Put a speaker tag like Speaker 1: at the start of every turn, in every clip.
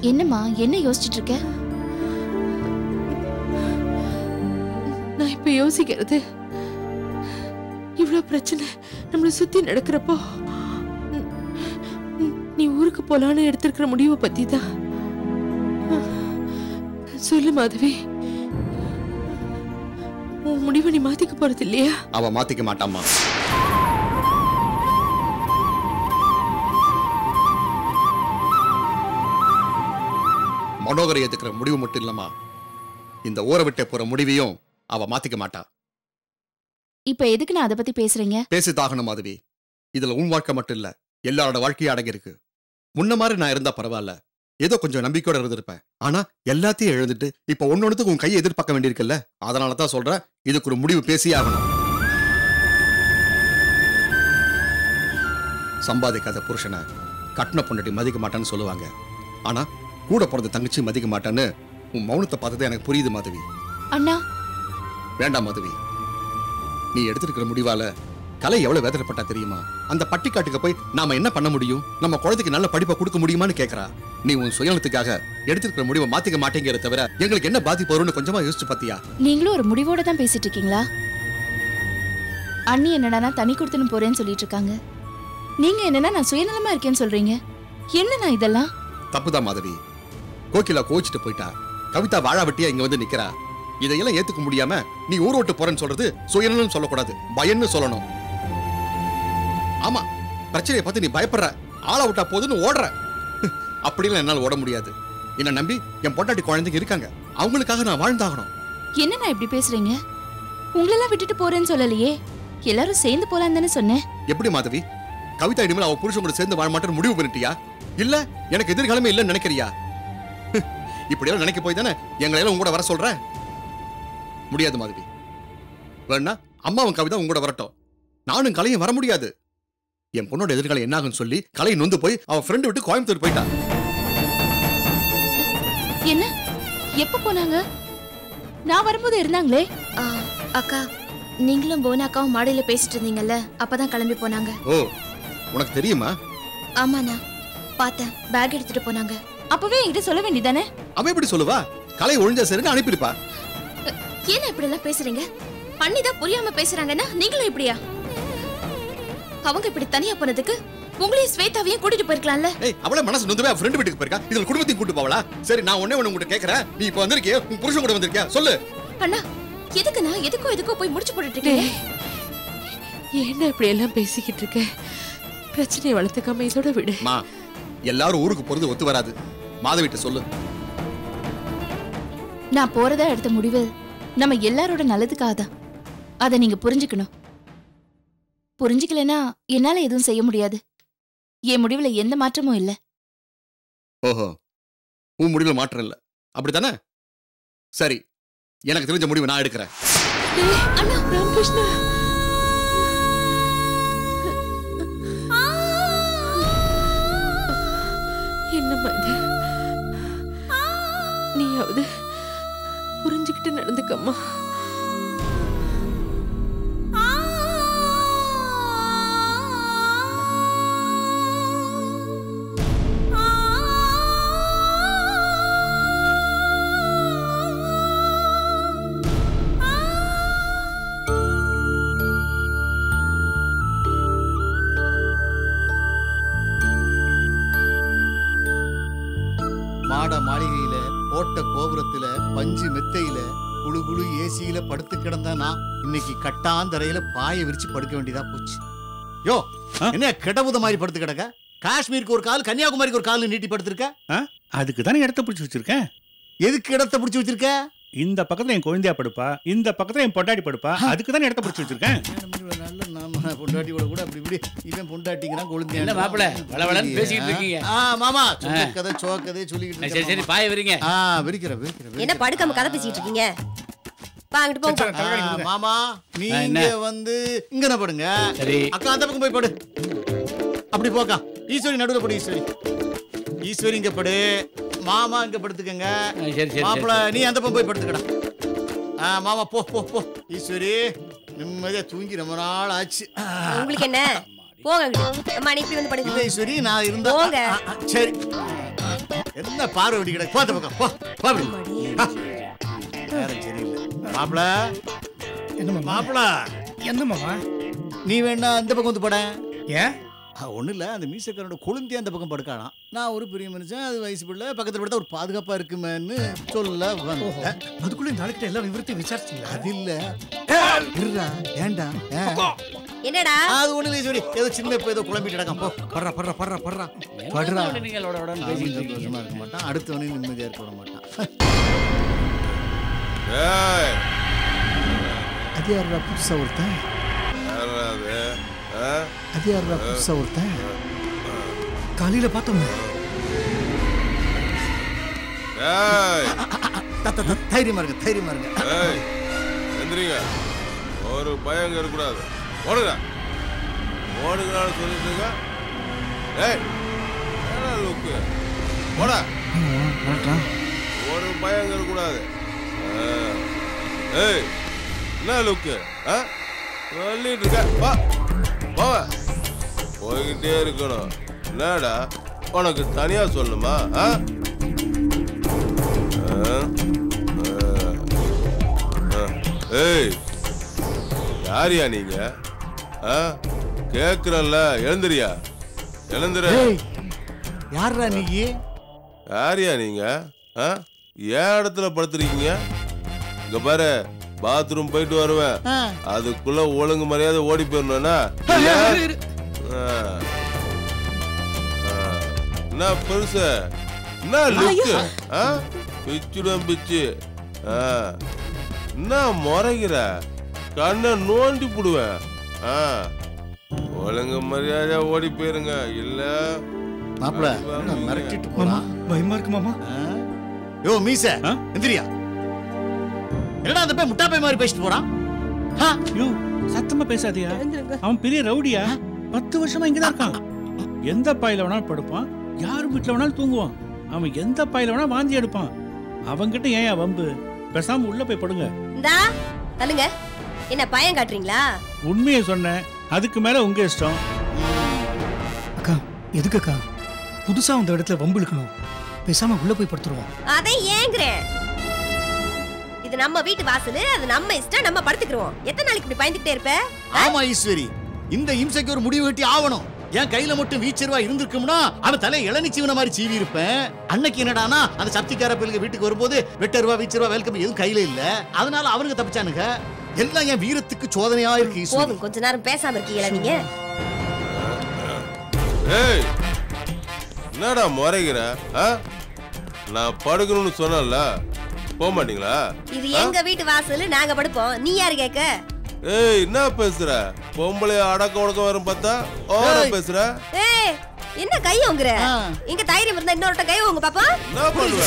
Speaker 1: என்னம்மா, என்ன யோசிச்சுட்டு இருக்க?
Speaker 2: நான் இப்ப யோசிக்கிறது இவ்வளவு பிரச்சனை நம்மளை சுத்தி நடக்கிறப்போ நீ ஊருக்கு போலான்னு எடுத்திருக்கிற முடிவை பத்தி தான். சொல்லு மாதவி, உன் முடிவை நீ மாத்திக்க போறது இல்லையா?
Speaker 3: அவ மாத்திக்க மாட்டாமா. மனோகரை ஏத்துக்கிற முடிவு மட்டும் இல்லம்மா, இந்த ஊரை விட்டு போற முடிவையும் அவ மாத்திக்க மாட்டா.
Speaker 1: இப்ப எதுக்கு நான் அதை பத்தி பேசுறீங்க?
Speaker 3: பேசிதாகணும் மாதவி. இதுல உன் வாழ்க்கை மட்டும் இல்ல, எல்லாரோட வாழ்க்கையும் அடங்கி இருக்கு. முன்ன மாதிரி நான் இருந்தா பரவாயில்ல, ஏதோ கொஞ்சம் நம்பிக்கையோட இருந்திருப்பேன். ஆனா எல்லாத்தையும் எழுந்துட்டு இப்ப ஒன்னொன்னுக்கு உன் கையை எதிர்பார்க்க வேண்டியிருக்குல்ல. அதனாலதான் சொல்றேன், இதுக்கு ஒரு முடிவு பேசியே ஆகணும். சம்பாதிக்காத புருஷனை கட்டின பொண்டாட்டி மதிக்க மாட்டான்னு சொல்லுவாங்க. ஆனா கூட பிறந்த தங்கச்சி மதிக்க மாட்டான்னு உன் மௌனத்தை பார்த்தது எனக்கு புரியுது மாதவி.
Speaker 1: அண்ணா
Speaker 3: வேண்டாம் மாதவி, நீ எடுத்திருக்கிற முடிவால கலை எவ்வளவு வேதனைப்பட்டா தெரியுமா? அந்த பட்டிக்காட்டுக்கு போய் நாம என்ன பண்ண முடியும்? நம்ம குழந்தைக்கு நல்ல படிப்பை கொடுக்க முடியுமான்னு கேட்கறா. நீ உன் சுயநலத்துக்காக எடுத்திருக்கிற முடிவை மாத்திக்க மாட்டேங்கிற தவிர எங்களுக்கு என்ன பாதிப்பு வரும்னு கொஞ்சமா யோசிச்சு பாத்தியா?
Speaker 1: நீங்களும் ஒரு முடிவோட தான் பேசிட்டு இருக்கீங்களா? அண்ணி என்னடா தனி கொடுத்துன்னு போறேன்னு சொல்லிட்டு இருக்காங்க. நீங்க என்னன்னா நான் சுயநலமா இருக்கேன்னு சொல்றீங்க. என்னண்ணா இதெல்லாம்?
Speaker 3: தப்புதான் மாதவி. கோகிலா கோச்சிட்டு போயிட்டா, கவிதா வாழா வெட்டியா இங்க வந்து நிக்கிறா. இதையெல்லாம் ஏத்துக்க முடியாம நீ ஊர் விட்டு போறேன்னு சொல்றது சுயநலம் சொல்லக்கூடாது, பயன்னு சொல்லணும். ஆமா, பிரச்சனையை பார்த்து நீ பயப்படுற, ஆள விட்டா போதுன்னு ஓடுற. அப்படிலாம் என்னால ஓட முடியாது. என்ன நம்பி என் பொண்டாட்டி குழந்தைங்க இருக்காங்க, அவங்களுக்காக நான் வாழ்ந்தாகணும்.
Speaker 1: என்னண்ணா இப்படி பேசுறீங்க? உங்களெல்லாம் விட்டுட்டு போறேன்னு சொல்லலையே, எல்லாரும் சேர்ந்து போலாம் தானே சொன்னேன்.
Speaker 3: எப்படி மாதவி, கவிதா இனிமேல் அவ புருஷன் கூட சேர்ந்து வாழ மாட்டேன்னு முடிவு பண்ணிட்டியா? இல்ல எனக்கு எதிர்காலமே இல்லைன்னு நினைக்கிறியா? இப்படி எல்லாம் நினைக்க போய் தானே எங்களை எல்லாம் உங்க கூட வர சொல்ற. முடியாது மாதவி. வேணா அம்மாவும் கவிதா உங்க கூட வரட்டும், நானும் கலையும் வர முடியாது. என் பொண்ணோட எதிர்காலம் என்னாகும் சொல்லி கலை நொந்து போய் அவன் ஃப்ரெண்டு விட்டு கோயம்புத்தூர் போயிட்டா.
Speaker 1: என்ன, எப்ப போனாங்க? நான் வரும்போது இருந்தாங்களே.
Speaker 4: அக்கா, நீங்களும் போனாக்காவும் மாடியில பேசிட்டு இருந்தீங்கல்ல, அப்பதான் கிளம்பி போனாங்க.
Speaker 3: ஓ, உனக்கு தெரியுமா?
Speaker 4: ஆமாண்ணா, பார்த்தேன். பேக் எடுத்துட்டு போனாங்க.
Speaker 1: அப்பவே என்கிட்ட சொல்ல வேண்டியதானே?
Speaker 3: அவன் எப்படி சொல்லுவா? கலை ஒழிஞ்சா சரின்னு அனுப்பிருப்பா.
Speaker 4: ஏன் இப்படி எல்லாம் பேசுறீங்க? அண்ணிதான் புரியாம பேசுறாங்கன்னா நீங்களும் இப்படியா? அவங்க இப்படி தனியா போனதுக்கு உங்களையும் ஸ்வேதாவையும் கூட்டிட்டு போயிருக்கலாம்ல.
Speaker 3: அவள மனசு நொந்துவே ஃப்ரெண்ட் வீட்டுக்கு போயிருக்கா, இதுல குடும்பத்தையும் கூட்டு போவளா? சரி, நான் ஒண்ணே ஒண்ணு உங்ககிட்ட கேக்குறேன், நீ இப்ப வந்திருக்கே, உன் புருஷன் கூட வந்திருக்கியா சொல்லு.
Speaker 4: அண்ணா, எதுக்குண்ணா எதுக்கோ போய் முடிச்சு போட்டுட்டு இருக்கீங்க?
Speaker 2: என்ன இப்படி எல்லாம் பேசிக்கிட்டு இருக்க? பிரச்சனையை வளர்த்துக்காம இதோட விடு.
Speaker 3: எல்லாரும் ஊருக்கு போறது ஒத்து வராது. மாதவிட்ட சொல்லு.
Speaker 1: நான் போறதா எடுத்த முடிவு நம்ம எல்லாரோட நல்லதுக்காக தான். அதை நீங்க புரிஞ்சுக்கணும். புரிஞ்சுக்கலனா என்னால எதுவும் செய்ய முடியாது. என் முடிவுல எந்த மாற்றமும் இல்ல.
Speaker 3: ஓஹோ, உன் முடிவுல மாற்றம் இல்ல, அப்படித்தானே? சரி, எனக்கு தெரிஞ்ச முடிவு நான் எடுக்கிறேன்.
Speaker 2: அண்ணா, ராமகிருஷ்ணா, என்னம்மா இது? நீயாவது புரிஞ்சுக்கிட்டு நடந்துக்கம்மா.
Speaker 5: மாட மாளிகையில, கோட்டை கோபுரத்துல, பஞ்சு மெத்தையில, குழு குழு ஏசியில படுத்து கிடந்தானா இன்னைக்கு கட்டாந்தரையில பாய விரிச்சு படுக்க வேண்டியதா போச்சு. யோ, என்ன கிடவுத மாதிரி படுத்து கிடக்க? காஷ்மீருக்கு ஒரு கால், கன்னியாகுமரிக்கு ஒரு கால் நீட்டி படுத்திருக்க.
Speaker 6: அதுக்கு தானே இடத்த பிடிச்சி வச்சிருக்கேன்.
Speaker 5: எதுக்கு இடத்த பிடிச்சி வச்சிருக்க?
Speaker 6: இந்த பக்கத்துல என் குழந்தையா படுப்பா, இந்த பக்கத்துல என் பொண்டாட்டி படுப்பா, அதுக்கு தானே இடத்த பிடிச்சி வச்சிருக்கேன்.
Speaker 5: நல்ல நாம பொண்டாட்டியோட கூட அப்படி இப்படி இவன் பொண்டாட்டிங்கிறான், கொழுந்தியா.
Speaker 7: என்ன மாப்பிள வளவளன்னு பேசிட்டு இருக்கீங்க?
Speaker 5: மாமா கதை சோக்கதே சொல்லிக்கிட்டு.
Speaker 7: சரி சரி, பாய விரிங்க.
Speaker 5: விரிக்கிறேன்.
Speaker 8: என்ன படுக்காம கதை பேசிட்டு இருக்கீங்க? வாங்கிட்டு போங்க.
Speaker 5: மாமா நீங்க வந்து இங்க படுங்க.
Speaker 7: சரி,
Speaker 5: அக்கா அந்த பக்கம் போய் படு. அப்படி போக்கா. ஈஸ்வரி நடுவுல படு. ஈஸ்வரி இங்க படு. மாமா இங்க படுத்துக்கங்க.
Speaker 7: சரி சரி
Speaker 5: மாப்பிள நீ அந்த பக்கம் போய் படுத்துக்கடா. மாமா போ போ போ. ஈஸ்வரி நிம்மதியா தூங்கி ரொம்ப நாள் ஆச்சு.
Speaker 8: உங்களுக்கு என்ன போங்க. அம்மா நீ இப்படி வந்து படுங்க.
Speaker 5: இல்ல ஈஸ்வரி நான் இருந்தா
Speaker 8: போங்க.
Speaker 5: சரி. என்ன பார்வை வெடி கிடக்கு. போ அந்த பக்கம் போ. போ அப்படி. நேரம் சரியில்லை. மாப்பிள
Speaker 9: என்ன
Speaker 5: மாப்பிள
Speaker 9: என்ன மாமா?
Speaker 5: நீ வேணா அந்த பக்கம் வந்து பட.
Speaker 9: ஏன்?
Speaker 5: ஒன்றும் இல்லை, அந்த மீசக்காரோட கொழுந்தி அந்த பக்கம் படுக்கானாம். நான் ஒரு பெரிய மனுஷன், அது வயசு பிள்ளை, பக்கத்தில் படுத்தா ஒரு பாதுகாப்பாக இருக்குமேன்னு சொல்ல வந்தேன்.
Speaker 9: அதுக்குள்ள இந்த ஆளுக்கிட்ட எல்லாம் விவரத்தையும் விசாரிச்சிங்களா?
Speaker 5: அது இல்லை ஏண்டா
Speaker 8: என்னடா
Speaker 5: அது ஒன்றும் இல்லை சொல்லி ஏதோ சின்ன இப்போ ஏதோ குழம்பிட்டு கிடக்கான். போ படுறா படுறா படுறா படுறா படுறா. சந்தோஷமா இருக்க மாட்டான், அடுத்தவனையும் நிம்மதியாக இருக்க விட மாட்டான். அது யாரா புதுசா ஒருத்தன்? அது யாரா புதுசா ஒருத்தன்?
Speaker 9: காலையில பார்த்தோமே.
Speaker 5: தைரியமா இருங்க, தைரியமா இருங்க.
Speaker 10: ஒரு பயம் இருக்கக்கூடாது. ஓடுங்க ஓடுங்கன்னு சொல்லிட்டு ஒரு பயம் இருக்கக்கூடாது. ஏய் என்ன லுக்கு சொல்லிட்டு இருக்க? போய்கிட்டே இருக்கணும். என்னடா உனக்கு தனியா சொல்லணுமா? ஏய் யாரியா நீங்க? கேக்குறல்ல, எழுந்துறியா? எழுந்துரு.
Speaker 5: யாரா நீ?
Speaker 10: யாரியா நீங்க? ஏன் இடத்துல படுத்துருக்கீங்க? இங்க பாரு, பாத்ரூம் போயிட்டு வருவேன், அதுக்குள்ள ஒழுங்கு மரியாதை ஓடி போயிடணும்னா என்ன பெருசு? என்ன லுக்கு? பிச்சுடும் பிச்சு. என்ன முறைகிற? கண்ணை நோண்டி போடுவேன். ஒழுங்கு மரியாதையா ஓடி போயிருங்க, இல்ல
Speaker 5: மாப்பிள மிரட்டிட்டு போறான்.
Speaker 9: பயமா இருக்கு மாமா.
Speaker 5: யோ மீச எந்திரியா. என்னடா அந்த பையன் முட்டா பையன் மாதிரி பேசிட்டு போறான்?
Speaker 6: யோ சத்தமா பேசாதியா. அவன் பெரிய ரவுடியா, 10 வருஷமா இங்கதான் இருக்கான். எந்த பாயில வேணாலும் படுப்பான், யார் வீட்டுல வேணாலும் தூங்குவான். அவன் எந்த பாயில வேணா வாந்தி எடுப்பான். அவங்கிட்ட ஏன் வம்பு? பேசாம உள்ள போய் படுங்க.
Speaker 8: இந்தா தள்ளுங்க. என்ன பயம் காட்டுறீங்களா?
Speaker 6: உண்மையை சொன்னேன், அதுக்கு மேல உங்க இஷ்டம்.
Speaker 9: அக்கா எதுக்கு அக்கா புதுசா அந்த இடத்துல வம்பு இழுக்கணும்? பேசாம உள்ள போய் படுத்துருவோம்.
Speaker 8: அதை ஏங்குறேன். இது நம்ம வீட்டு வாசல், அது நம்ம இஷ்டம், நம்ம படுத்துக்குறோம். எத்தனை நாளைக்கு இப்படி பயந்துட்டே இருப்ப?
Speaker 5: ஆமா ஈஸ்வரி, இந்த இம்சைக்கு ஒரு முடிவு கட்டி ஆவணும். என் கையில மட்டும் வீச்சர்வா இருந்திருக்கும்னா அவன் தலை இளநி சீவன மாதிரி சீவி இருப்பேன். அன்னைக்கு என்னடானா அந்த சப்திக்கார பிள்ளைங்க வீட்டுக்கு வரும்போது வெட்டருவா வீச்சர்வா வெல்கம் எதுவும் கையில இல்ல, அதனால அவனுங்க தப்பிச்சானுங்க. எல்லாம் என் வீரத்துக்கு சோதனையா இருக்கு ஈஸ்வரி.
Speaker 8: போதும், கொஞ்ச நேரம் பேசாம இருக்கீங்களா நீங்க?
Speaker 10: ஏய் என்னடா முறைகிற? நான் படுக்கணும்னு சொன்னல, போக மாட்டீங்களா?
Speaker 8: இது எங்க வீட்டு வாசல், நாங்க படுப்போம். நீ யாரு கேக்க?
Speaker 10: ஏய் என்ன பேசுற? பொம்பளை அடக்க உடக்க வரும் பார்த்தா ஓட பேசுற.
Speaker 8: ஏய் என்ன கையோங்கற? இங்க தைரியம் இருந்தா இன்னொருட்ட கையோங்க பாப்பா.
Speaker 10: என்ன பண்ணுவ?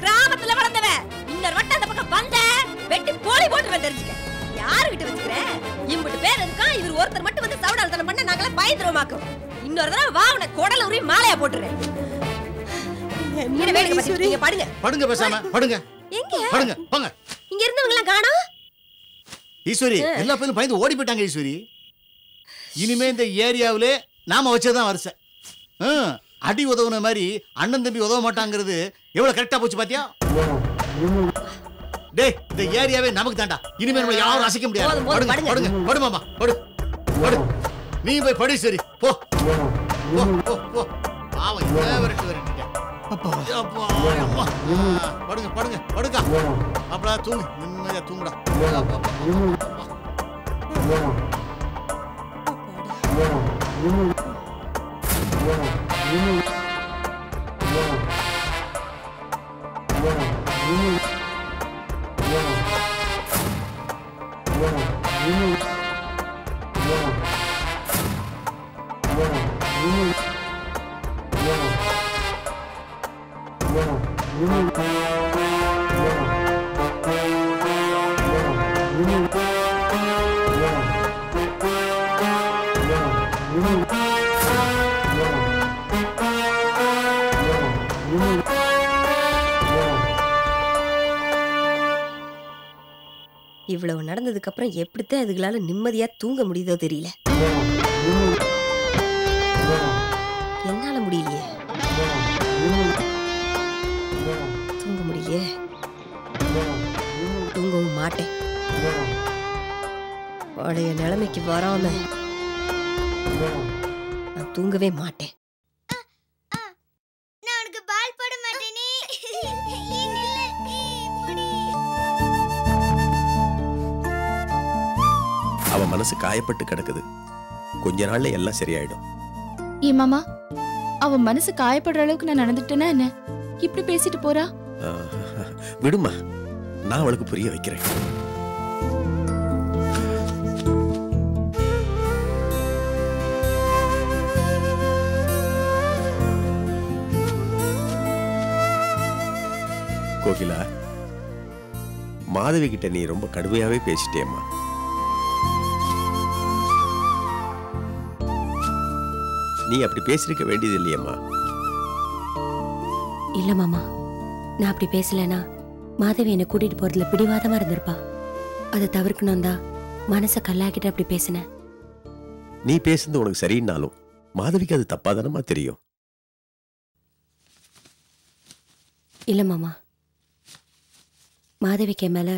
Speaker 8: கிராமத்துல வளர்ந்தவ, இன்னொரு வட்டம் அந்த பக்கம் வந்த வெட்டி போலி போட்டுருவேன். தெரிஞ்சுக்க. யாரு கிட்ட வச்சுக்கிற? இம்புட்டு பேர் இருக்கா, இவர் ஒருத்தர் மட்டும் வந்து சவுடால்தனம் பண்ண நாங்களாம் பயந்துருவோமாக்கும். இன்னொரு தடவை வா, உன குடல உரி மாலையா போட்டுறேன். என்ன வேடிக்கை பார்த்துட்டு படுங்க.
Speaker 5: படுங்க பேசாம படுங்க.
Speaker 8: எங்க
Speaker 5: படுங்க போங்க.
Speaker 8: இங்க இருந்தவங்க எல்லாம் காணோம்.
Speaker 5: ஈஸ்வரி எல்லா பேரும் பயந்து ஓடி போயிட்டாங்க ஈஸ்வரி. இனிமே இந்த ஏரியாவிலே நாம வச்சதான் வருஷ. அடி உதவுன மாதிரி அண்ணன் தம்பி உதவ மாட்டாங்கிறது எவ்வளவு கரெக்டா போச்சு பாத்தியா? டேய் இந்த ஏரியாவே நமக்கு தாண்டா. இனிமே நம்மள யாரும் அசைக்க முடியாது. படுங்க படுங்க படு மாமா படு படு. நீ போய் படு சரி போ போ போ போ. பாவம் இந்த வரட்டு வரட்டிட்ட. அப்பா அப்பா அம்மா. படுங்க படுங்க படுங்க. அப்பளா தூங்கு, நிம்மதியா தூங்குடா.
Speaker 8: இவ்வளவு நடந்ததுக்கு அப்புறம் எப்படித்தான் இதுகளால நிம்மதியா தூங்க முடியுதோ தெரியல. என்னால முடியலையே, தூங்க முடியலையே, தூங்கவும் மாட்டேன். பழைய நிலைமைக்கு வராம நான் தூங்கவே மாட்டேன்.
Speaker 11: அவன் மனசு காயப்பட்டு கிடக்குது. கொஞ்ச நாள்ல எல்லாம் சரியாயிடும்.
Speaker 1: ஏ மாமா, அவ மனசு காயப்படுற அளவுக்கு நான் நடந்துட்டேன்னா என்ன? இப்படி பேசிட்டு போறா?
Speaker 11: விடுமா, நான் அவளுக்கு புரிய வைக்கிறேன். கோகிலா, மாதவி கிட்ட நீ ரொம்ப கடுமையாவே பேசிட்டேம்மா. நீ அப்படி பேசிருக்க வேண்டியது இல்லையம்மா.
Speaker 12: இல்ல மாமா, நான் அப்படி பேசலனா மாதவி என்னை கூட்டிட்டு போறதுல பிடிவாதமா இருந்திருப்பா. அதை தவிர்க்கணும் தான் மனசை கல்லாக்கிட்டு அப்படி பேசினேன்.
Speaker 11: நீ பேசுறது உனக்கு சரின்னாலும் மாதவிக்கு அது தப்பாதானமா தெரியும்.
Speaker 12: இல்ல மாமா, மாதவிக்கு மேல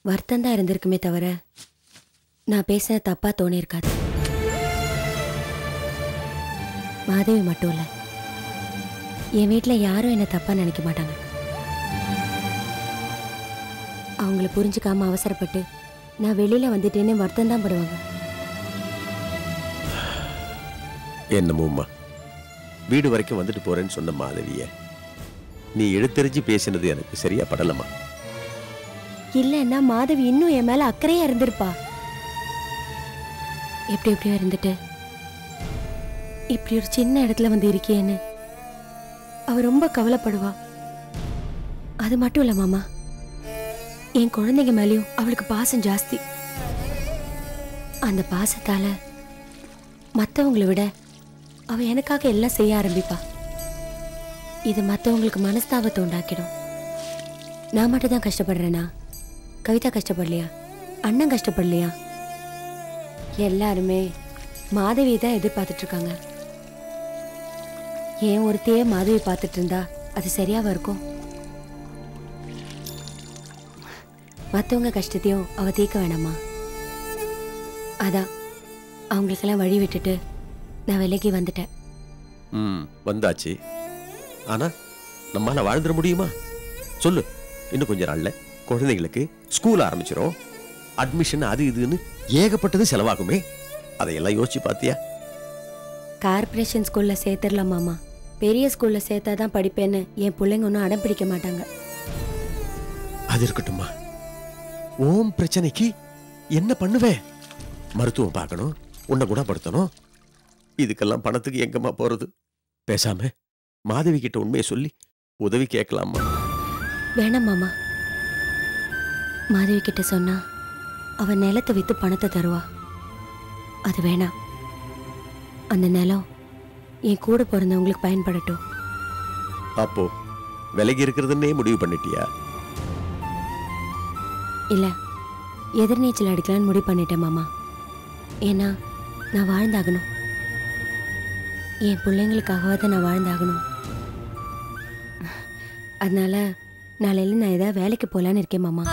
Speaker 12: வருத்தம் தான் இருந்திருக்குமே தவிர நான் பேசின தப்பா தோணியிருக்காது. மாதவி மட்டும் இல்ல, என் வீட்டில் யாரும் என்ன தப்பா நினைக்க மாட்டாங்க. அவங்கள புரிஞ்சுக்காம அவசரப்பட்டு நான் வெளியில வந்துட்டேன்னு வருத்தம் தான் படுவாங்க.
Speaker 11: என்னமோம்மா, வீடு வரைக்கும் வந்துட்டு போறேன்னு சொன்ன மாதவிய நீ எடுத்தெறிஞ்சு பேசினது எனக்கு சரியா படலமா.
Speaker 12: இல்லைன்னா மாதவி இன்னும் என் மேல அக்கறையா இருந்திருப்பா. எப்படி எப்படியோ இருந்துட்டு இப்படி ஒரு சின்ன இடத்துல வந்து இருக்கியேன்னு அவ ரொம்ப கவலைப்படுவா. அது மட்டும் இல்ல மாமா, என் குழந்தைங்க மேலேயும் அவளுக்கு பாசம் ஜாஸ்தி. அந்த பாசத்தால மற்றவங்களை விட அவ எனக்காக எல்லாம் செய்ய ஆரம்பிப்பா. இது மற்றவங்களுக்கு மனஸ்தாபத்தை உண்டாக்கிடும். நான் மட்டும் தான் கஷ்டப்படுறேனா? கவிதா கஷ்டப்படலையா? அண்ணன் கஷ்டப்படலையா? எல்லாருமே மாதவி தான் எதிர்பார்த்துட்டு இருக்காங்க. ஏன் ஒருத்தையே மாதவி பார்த்துட்டு இருந்தா அது சரியாவா இருக்கும்? மற்றவங்க கஷ்டத்தையும் அவ தீர்க்க வேணாமா? அதான் அவங்களுக்கெல்லாம் வழி விட்டுட்டு நான் விலகி வந்துட்டேன்.
Speaker 11: வந்தாச்சு. ஆனா நம்மால வாழ்ந்துட முடியுமா? சொல்லு. இன்னும் கொஞ்ச நாள்ல குழந்தைங்களுக்கு ஸ்கூல் ஆரம்பிச்சிடும். அட்மிஷன் அது இதுன்னு ஏகப்பட்டது செலவாகுமே. அதையெல்லாம் யோசிச்சு பாத்தியா?
Speaker 12: கார்பரேஷன் ஸ்கூல்ல சேர்த்துடலாம் மாமா. பெரிய ஸ்கூல்ல சேர்த்தாதான் படிப்பேன்னு என் பிள்ளைங்க ஒன்றும் அடம் பிடிக்க மாட்டாங்க.
Speaker 11: அது இருக்கட்டும்மா. ஓம் பிரச்சனைக்கு என்ன பண்ணுவேன்? மருத்துவம் பார்க்கணும், உன்னை குணப்படுத்தணும். இதுக்கெல்லாம் பணத்துக்கு எங்கம்மா போறது? பேசாம மாதவி கிட்ட உண்மையை சொல்லி உதவி கேட்கலாமா?
Speaker 12: வேணாம் மாமா. மாதவி கிட்ட சொன்னா அவன் நிலத்தை வித்து பணத்தை தருவா. அது வேணாம். அந்த நிலம் என் கூட பிறந்தவங்களுக்கு பயன்படட்டும்.
Speaker 11: அப்போ விலகி இருக்கிறதுன்னே முடிவு பண்ணிட்டியா?
Speaker 12: இல்ல, எதிர்நீச்சல் அடிக்கலான்னு முடிவு பண்ணிட்டேன் மாமா. ஏன்னா நான் வாழ்ந்தாகணும். என் பிள்ளைங்களுக்காகவாத நான் வாழ்ந்தாகணும். அதனால நாளையில நான் ஏதாவது வேலைக்கு போலான்னு இருக்கேன் மாமா.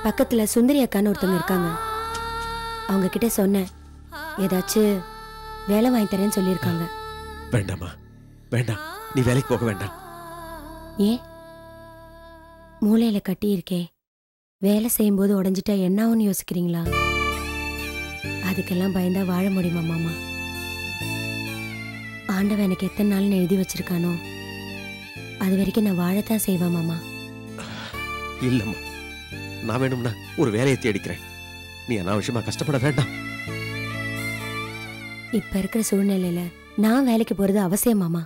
Speaker 12: பக்கத்துல சுந்தரி அக்கான்னு ஒருத்தவங்க இருக்காங்க. அவங்க கிட்ட சொன்னேன், ஏதாச்சும் வேலை வாங்கி தரேன்னு சொல்லியிருக்காங்க.
Speaker 11: வேண்டாமா, வேண்டாம். நீ வேலைக்கு போக வேண்டாம்.
Speaker 12: ஏன்? மூளையில கட்டி இருக்கே, வேலை செய்யும்போது உடஞ்சிட்டா என்னாவுன்னு யோசிக்கிறீங்களா? அதுக்கெல்லாம் பயந்தா வாழ முடியுமா மாமா? ஆண்டவன் எனக்கு எத்தனை நாள்னு எழுதி வச்சிருக்கானோ அது வரைக்கும் நான் வாழத்தான் செய்வேன் மாமா.
Speaker 11: இல்லம்மா, நான் வேணும்னா ஒரு வேலையை தேடிக்கிறேன். நீ அனாவசியமா கஷ்டப்பட வேண்டாம்.
Speaker 12: இப்ப இருக்கிற சூழ்நிலையில நான் வேலைக்கு போறது அவசியம் மாமா.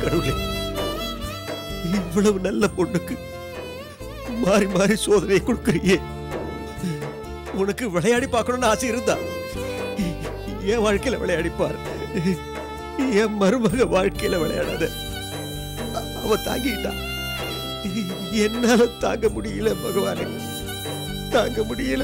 Speaker 11: கடவுளே, இவ்வளவு நல்ல பொண்ணுக்கு மாறி மாறி சோதனையை கொடுக்கறியே. உனக்கு விளையாடி பார்க்கணும்னு ஆசை இருந்தா என் வாழ்க்கையில விளையாடிப்பார். என் மருமக வாழ்க்கையில விளையாடாத. அவ தாங்கிட்டா, என்னால தாங்க முடியல பகவானே, தாங்க முடியல.